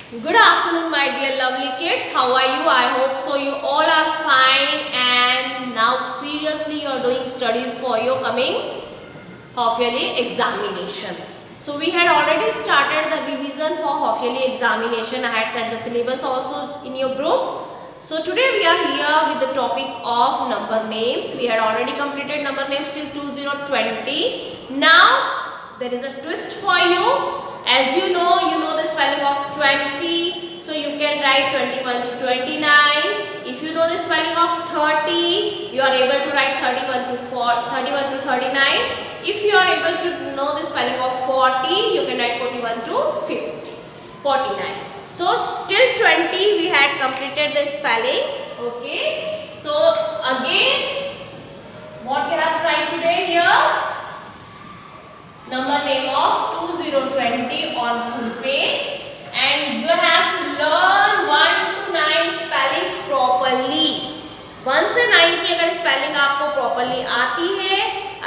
Good afternoon, my dear lovely kids. How are you? I hope so. You all are fine, and now seriously, you are doing studies for your coming half yearly examination. So we had already started the revision for half yearly examination. I had sent the syllabus also in your group. So today we are here with the topic of number names. We had already completed number names till 2020. Now there is a twist for you. As you know the spelling of 20. So you can write 21 to 29. If you know the spelling of 30, you are able to write 31 to 39. If you are able to know the spelling of 40, you can write 41 to 50, 49. So till 20 we had completed the spellings. Okay. So again, what you have to write today here? Number name of 2020 on full page, and you have to learn 1 to 9 spellings properly. 1 से 9 की अगर spelling आपको properly आती है,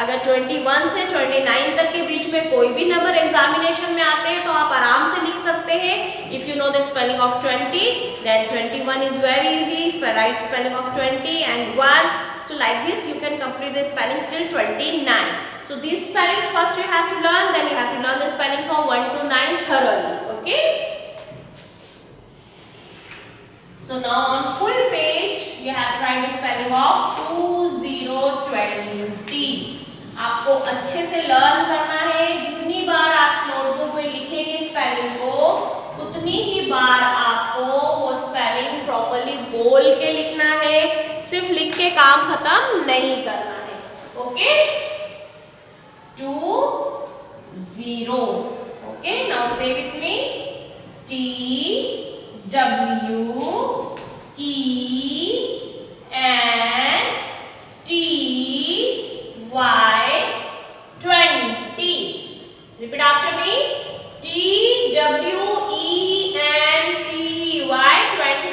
अगर 21 से 29 तक के बीच में कोई भी नंबर एग्जामिनेशन में आते हैं तो आप आराम से लिख सकते हैं. If you know the spelling of 20, then 21 is very easy. Right spelling of 20 and 1. So like this you can complete the spellings till 29. So these spellings first you have to learn, then you have to learn the spellings of 1 to 9 thoroughly. Okay. So now on full page you have to write the spelling of 2020. आपको अच्छे से learn करना है. जितनी बार आप notebook में लिखेंगे spelling को, उतनी ही बार आपको वो स्पेलिंग प्रॉपर्ली बोल के लिखना है. सिर्फ लिख के काम खत्म नहीं करना है. Okay. 20. Okay, now say with me. TWENT. Repeat after me. TWENT.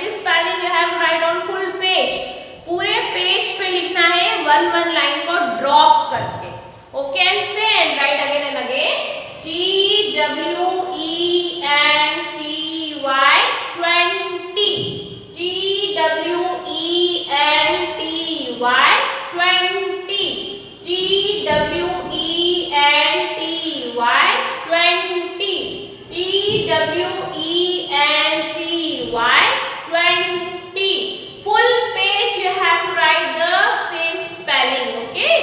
This spelling you have to write on full page. पूरे पेज पे लिखना है, वन लाइन को ड्रॉप करके. Okay, and say and write again and again. TWENT 20. TWENT 20. TWENT 20. TWENT 20. Full page you have to write the same spelling. Okay.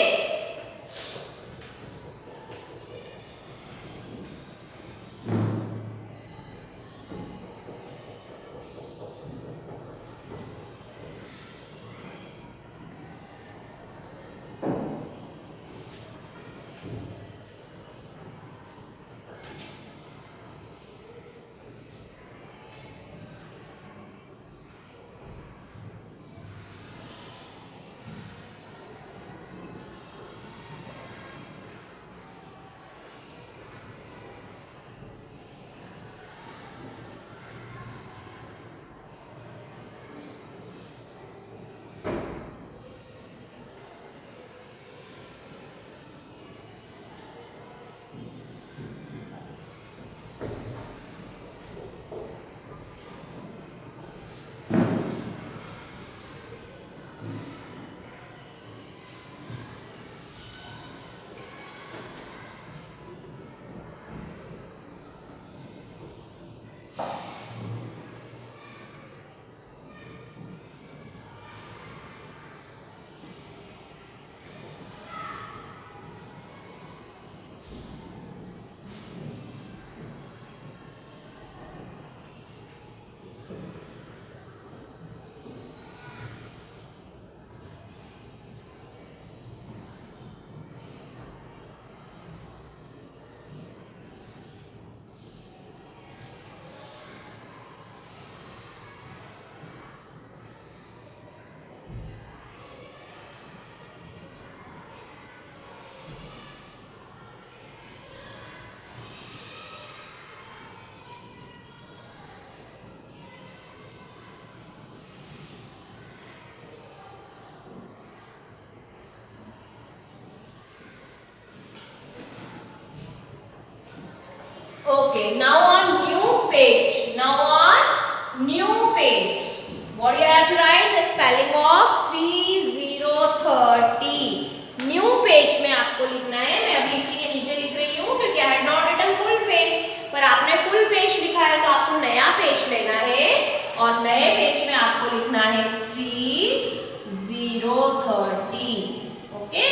Okay, now on new page. Now on page. What you have to write? The spelling of 3030. New page में आपको लिखना है. मैं अभी इसी के नीचे लिख रही हूँ क्योंकि I had not written full page. पर आपने फुल पेज लिखा है तो आपको नया पेज लेना है और नए पेज में आपको लिखना है 3030. ओके.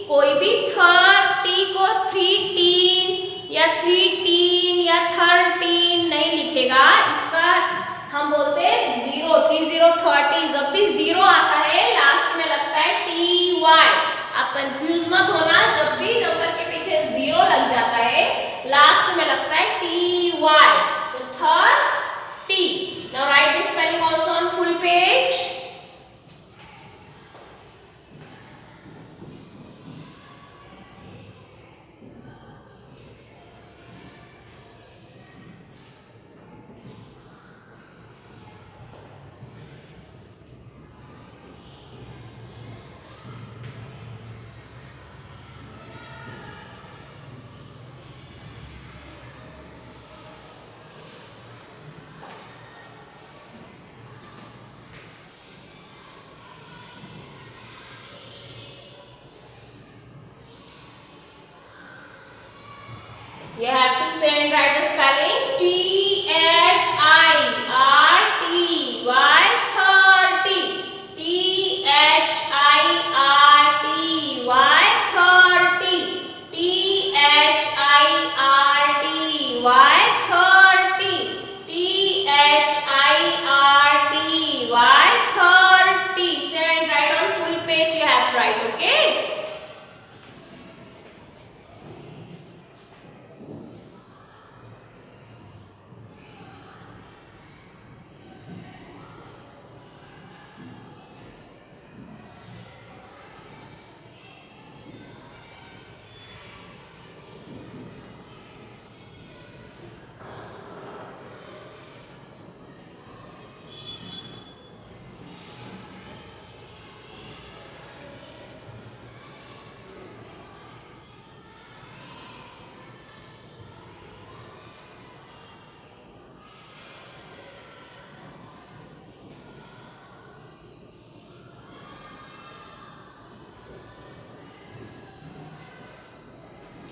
कोई भी 30 को 3 या 13 या 13 नहीं लिखेगा. इसका हम बोलते हैं 0 3030. जब भी 0 आता है लास्ट में लगता है TY. आप कंफ्यूज मत होना. जब भी नंबर के पीछे 0 लग जाता है लास्ट में लगता है TY. तो 30. Now right the spelling also on full page. You have to say and write the spelling THIRTY 30. THIRTY 30. THIRTY 30. Say and write on full page. You have to write. Okay.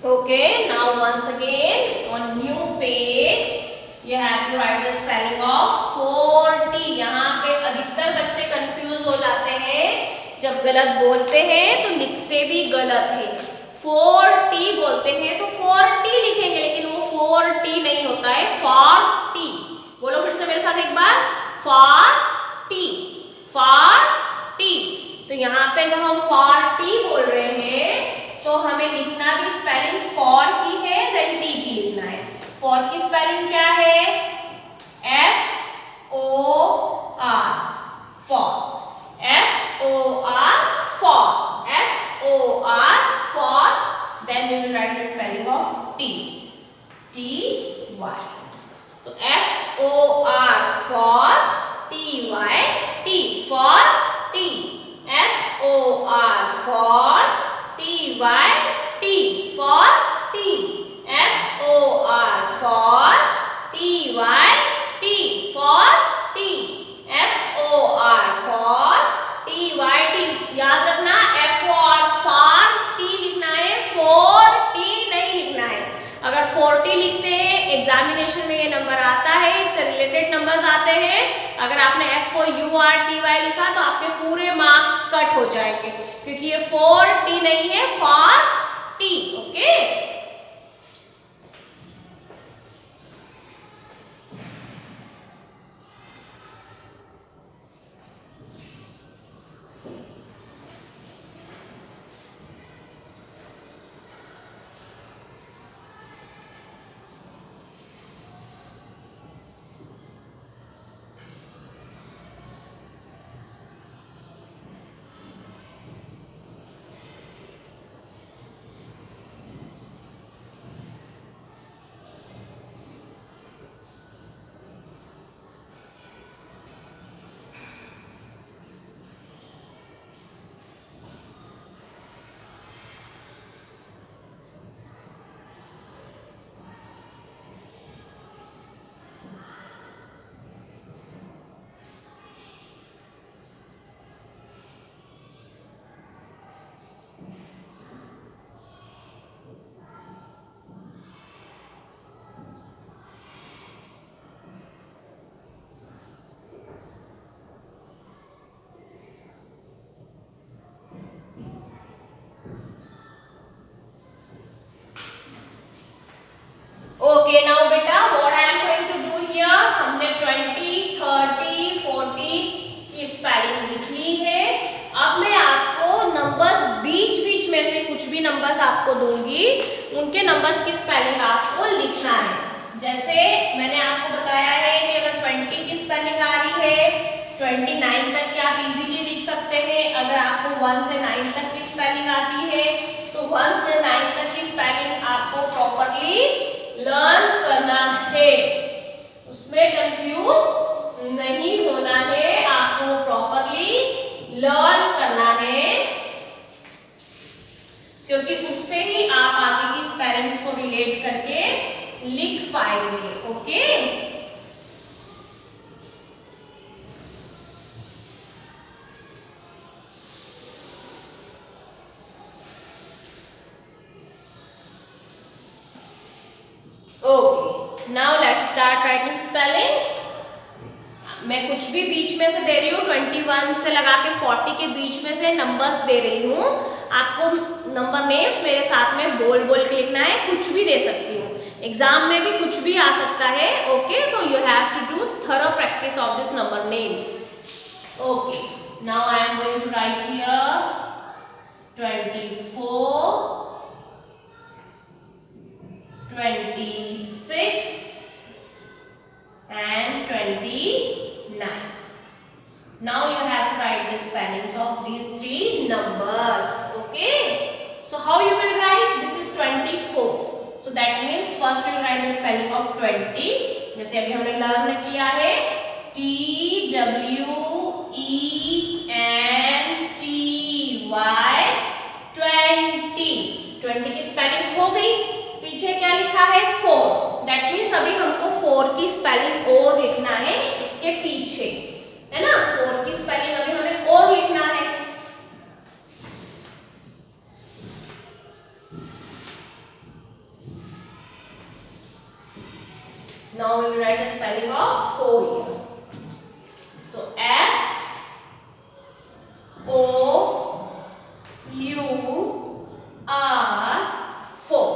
Okay, now once again on new page you have to write the spelling of 40. यहाँ पे अधिकतर बच्चे confuse हो जाते हैं. जब गलत बोलते हैं तो लिखते भी गलत है. 40 बोलते हैं तो 40 लिखेंगे लेकिन वो 40 नहीं होता है 40. बोलो फिर से मेरे साथ एक बार 40. तो यहाँ पे जब हम 40 बोल रहे हैं तो हमें लिखना भी स्पेलिंग फॉर की है देन टी की लिखना है. फॉर की स्पेलिंग क्या है? FOR. For. FOR. For. FOR. For. Then we will write the spelling of T. TY. So FOR for TY. T for T. FOR for TY. T for T. FOR for TY. T for T. FOR for TY. T. याद रखना FOR for T लिखना है, for T नहीं लिखना है. अगर 40 लिखते हैं एग्जामिनेशन में ये नंबर आता है, इससे रिलेटेड नंबर्स आते हैं. अगर आपने FOURTY लिखा तो आपके पूरे मार्क्स कट हो जाएंगे क्योंकि ये 4T नहीं है, for T. Okay. Okay now बेटा what I am going to do here, हमने 20, 30, 40 की स्पेलिंग लिख ली है। अब मैं आपको नंबर्स बीच बीच में से कुछ भी नंबर्स आपको दूंगी, उनके नंबर्स की स्पेलिंग आपको लिखना है। जैसे मैंने आपको बताया है कि अगर 20 की स्पेलिंग आ रही है 29 तक की आप इजीली लिख सकते हैं। अगर आपको 1 से 9 तक की स्पेलिंग आती है तो 1 से 9 तक की स्पेलिंग आपको प्रॉपरली लर्न करना है, उसमें कंफ्यूज नहीं होना है, आपको प्रॉपरली लर्न करना है, क्योंकि उससे ही आप आगे की स्पेलिंग्स को रिलेट करके लिख पाएंगे। Okay okay now let's start writing spellings. मैं कुछ भी बीच में से दे रही हूँ, 21 से लगा के 40 के बीच में से नंबर्स दे रही हूँ। आपको नंबर नेम्स मेरे साथ में बोल बोल के लिखना है, कुछ भी दे सकती हूँ, एग्जाम में भी कुछ भी आ सकता है। ओके तो you have to do thorough practice of this number names. Okay now I am going to write here 24, 26 and 29. Now you have to write the spellings of these three numbers. Okay, so how you will write? This is 24, so that means first we will write the spelling of 20, जैसे अभी हमने learn किया है TWENTY, 20 की spelling हो गई। पीछे क्या लिखा है 4, दैट मीन्स अभी हमको 4 की स्पेलिंग और लिखना है इसके पीछे, है ना। 4 की स्पेलिंग अभी हमें और लिखना है। Now we will write the spelling of 4 here. So FOUR,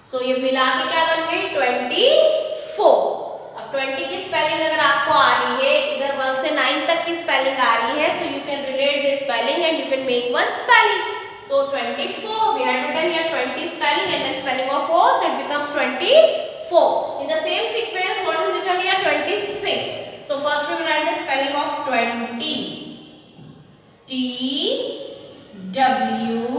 सो ये मिला के क्या बन गई 24। अब 20 की स्पेलिंग अगर आपको आ रही है, इधर 1 से 9 तक की स्पेलिंग आ रही है, so you can relate this spelling and you can make one spelling. So 24 we had written here 20 spelling and then spelling of 4, so it becomes 24। in the same sequence what is written here 26, so first we will write the spelling of 20, TWENTY,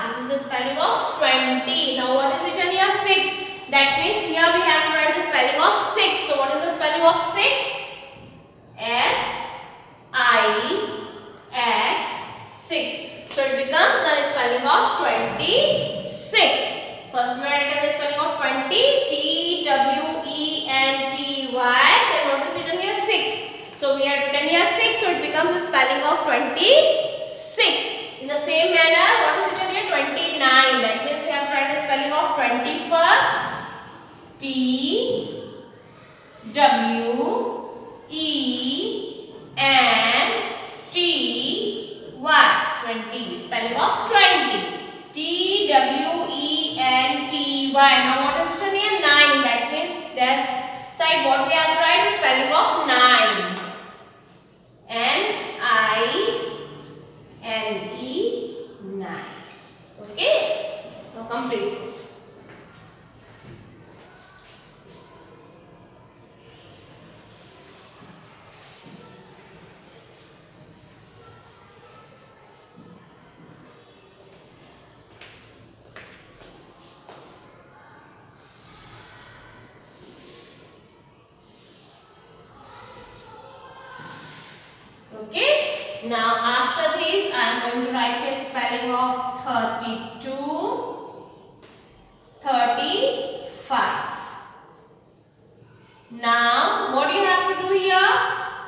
this is the spelling of 20। now what is written here 6, that means here we have to write the spelling of 6, so what is the spelling of 6? SIX, 6, so it becomes the spelling of 26। first we write the spelling of 20 TWENTY, then what is written here 6, so we have written here 6, so it becomes the spelling of 26। in the same manner what is written here 29, that means we have to write the spelling of 21st TWENTY, spelling of 20 TWENTY। now what is written here 9, that means that side what we have to write the spelling of 9, NINE, 9। okay, now complete this। Okay, now after this I am going to write here spelling of 32, 35। now what you have to do here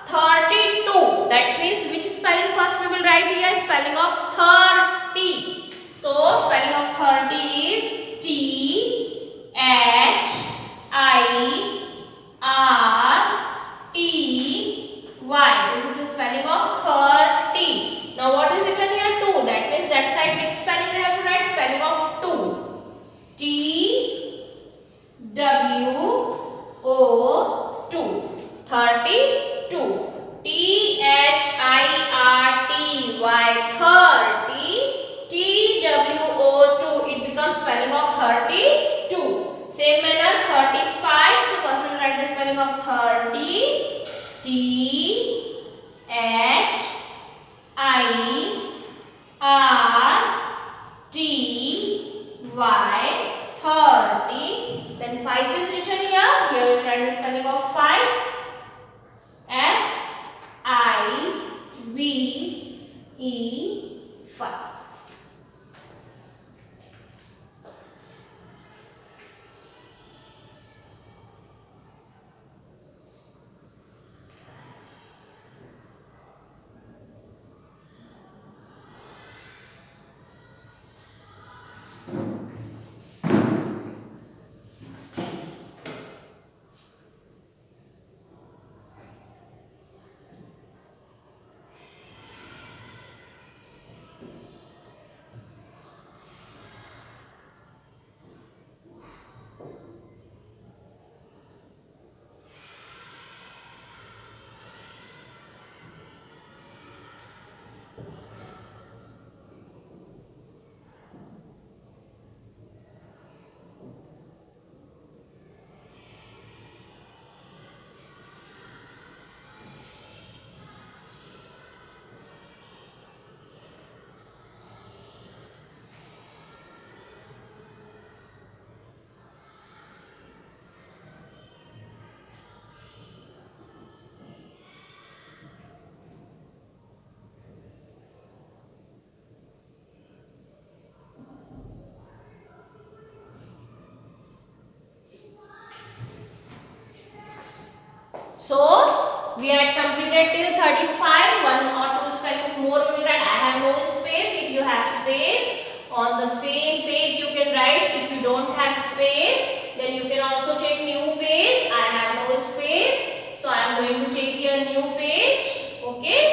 32, that means which spelling first we will write here, spelling of 30, so spelling of 30 is THIRTY, this is the spelling of 30। now what is written here 2, that means E5. So we had completed till 35. One or two spellings more will write. I have no space. If you have space on the same page you can write. If you don't have space then you can also take new page. I have no space, so I am going to take here new page. Okay.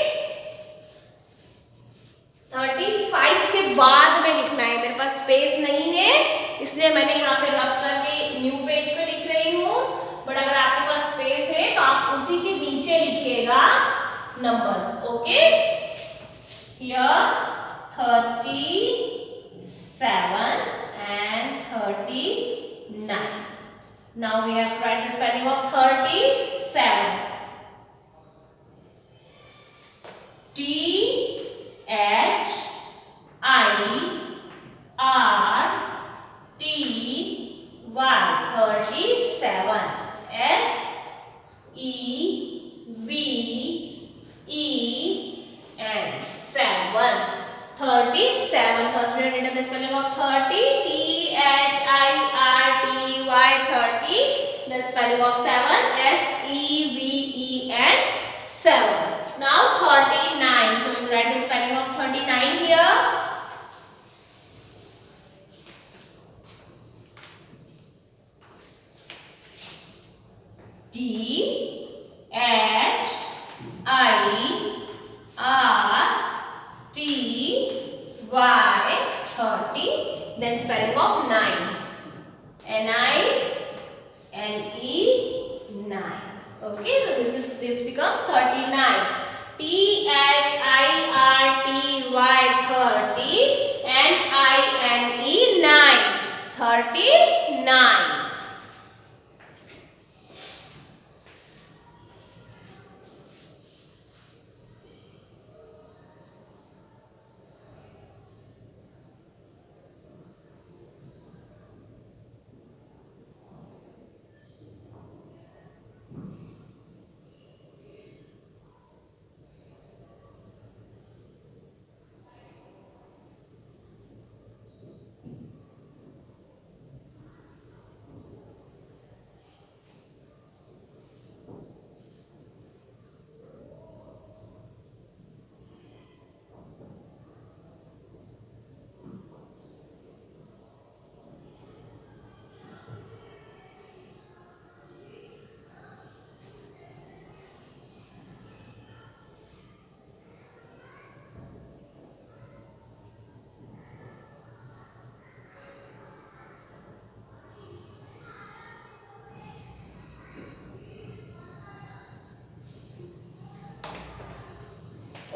35 के बाद में लिखना है, मेरे पास space नहीं है इसलिए मैंने यहाँ पे रफ करके न्यू पेज पे लिख रही हूँ। बट अगर आपके पास स्पेस है तो आप उसी के नीचे लिखिएगा numbers. Okay, here 37 and 39. Now we have to write the spelling of 37. T-H-I-R-T-Y 37. S-E-V-E-N 7. 37. First we have written the spelling of 30. T-H-I-R-T-Y 30. The spelling of 7. S-E-V-E-N 7. Now 39. So we will write the spelling of 39 here. T-H-I-R-T-Y 30. Then spelling of 9. N-I-N-E 9. Okay, so this becomes 39. T-H-I-R-T-Y 30. N-I-N-E 9. 39.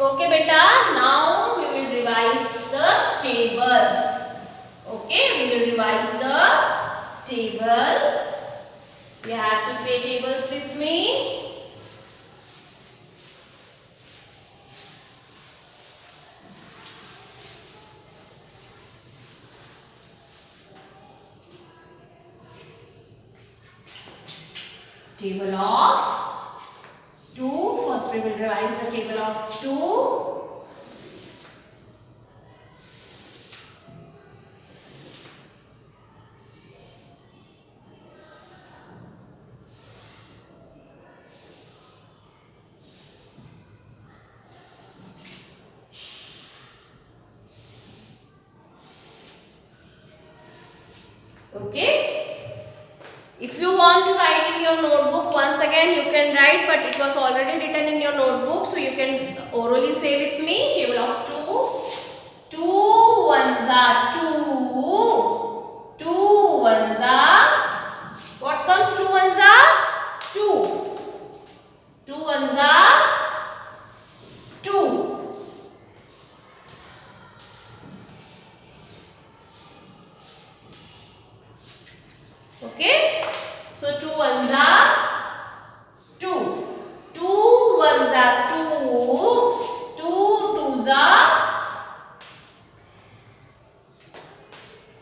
Okay beta, now we will revise the tables. Okay, we will revise the tables. You have to say tables with me. Table of 2. First we will revise the table of 2. Okay. If you want to write in your notebook, once again you can write, but it was already written in your notebook, so you can orally say with me. Table of 2. 2 ones are 2. 2 ones are, what comes 2 ones are? 2. 2 ones are 2. Okay. So 2 ones are 2. 2 ones are 2.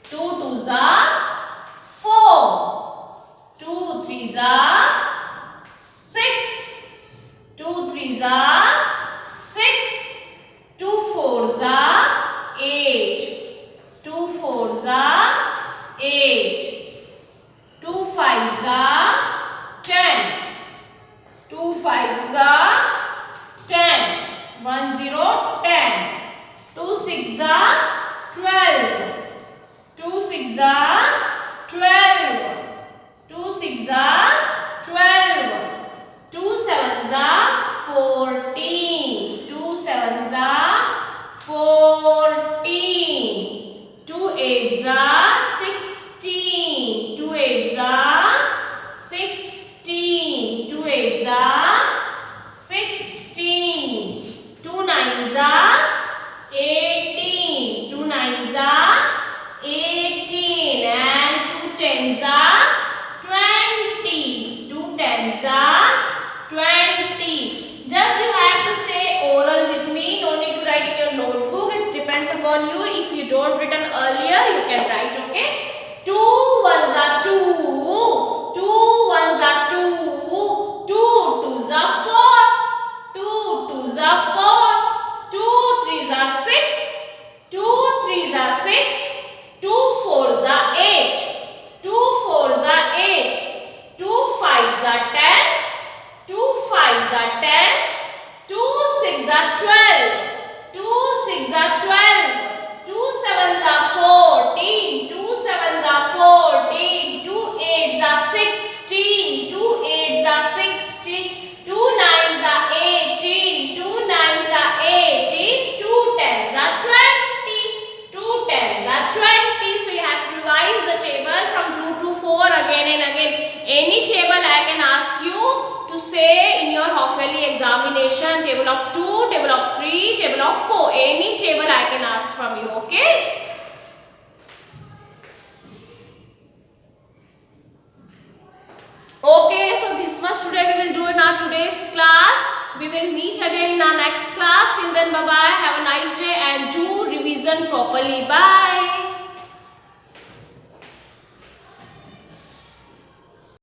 2 twos are 4. 2 threes are 6. 2 threes are 6. 2 fours are 8. 2 fours are 8. 2 fives are 10. 2 fives are 10. 1 0 10. 2 sixes are 12. 2 sixes are 12. 2 sixes are 12. 2 sevens are 14. 2 sevens are 14. 2 eights are 16. 2 eights are 16. 2 eights are 16. 2 nines are 18. 2 nines are 18. And 2 tens are 20. 2 tens are 20. Just you have to say oral with me. No need to write in your notebook. It depends upon you. If you don't written earlier, you can write. Okay. 2 ones are 2. 2 ones are 2. 2 twos are 4. 2 twos are 4. 2 threes are 6. 2 threes are 6. 2 fours are 8. 2 fours are 8. 2 fives are 10. 2 fives are 10. 2 sixes are 12. 2 sixes are 12. 2 sevens are 14. 2 sevens are 14. 2 eights are 16. 2 eights are 16. 2 nines are 18. 2 nines are 18. 2 tens are 20. 2 tens are 20. So you have to revise the table from 2 to 4 again and again. Any table I can ask you to say in your half yearly examination. Table of 2, table of 3, table of 4. Any table I can ask from you. Okay. Okay, so this much today we will do in our today's class. We will meet again in our next class. Till then, bye bye. Have a nice day and do revision properly. Bye.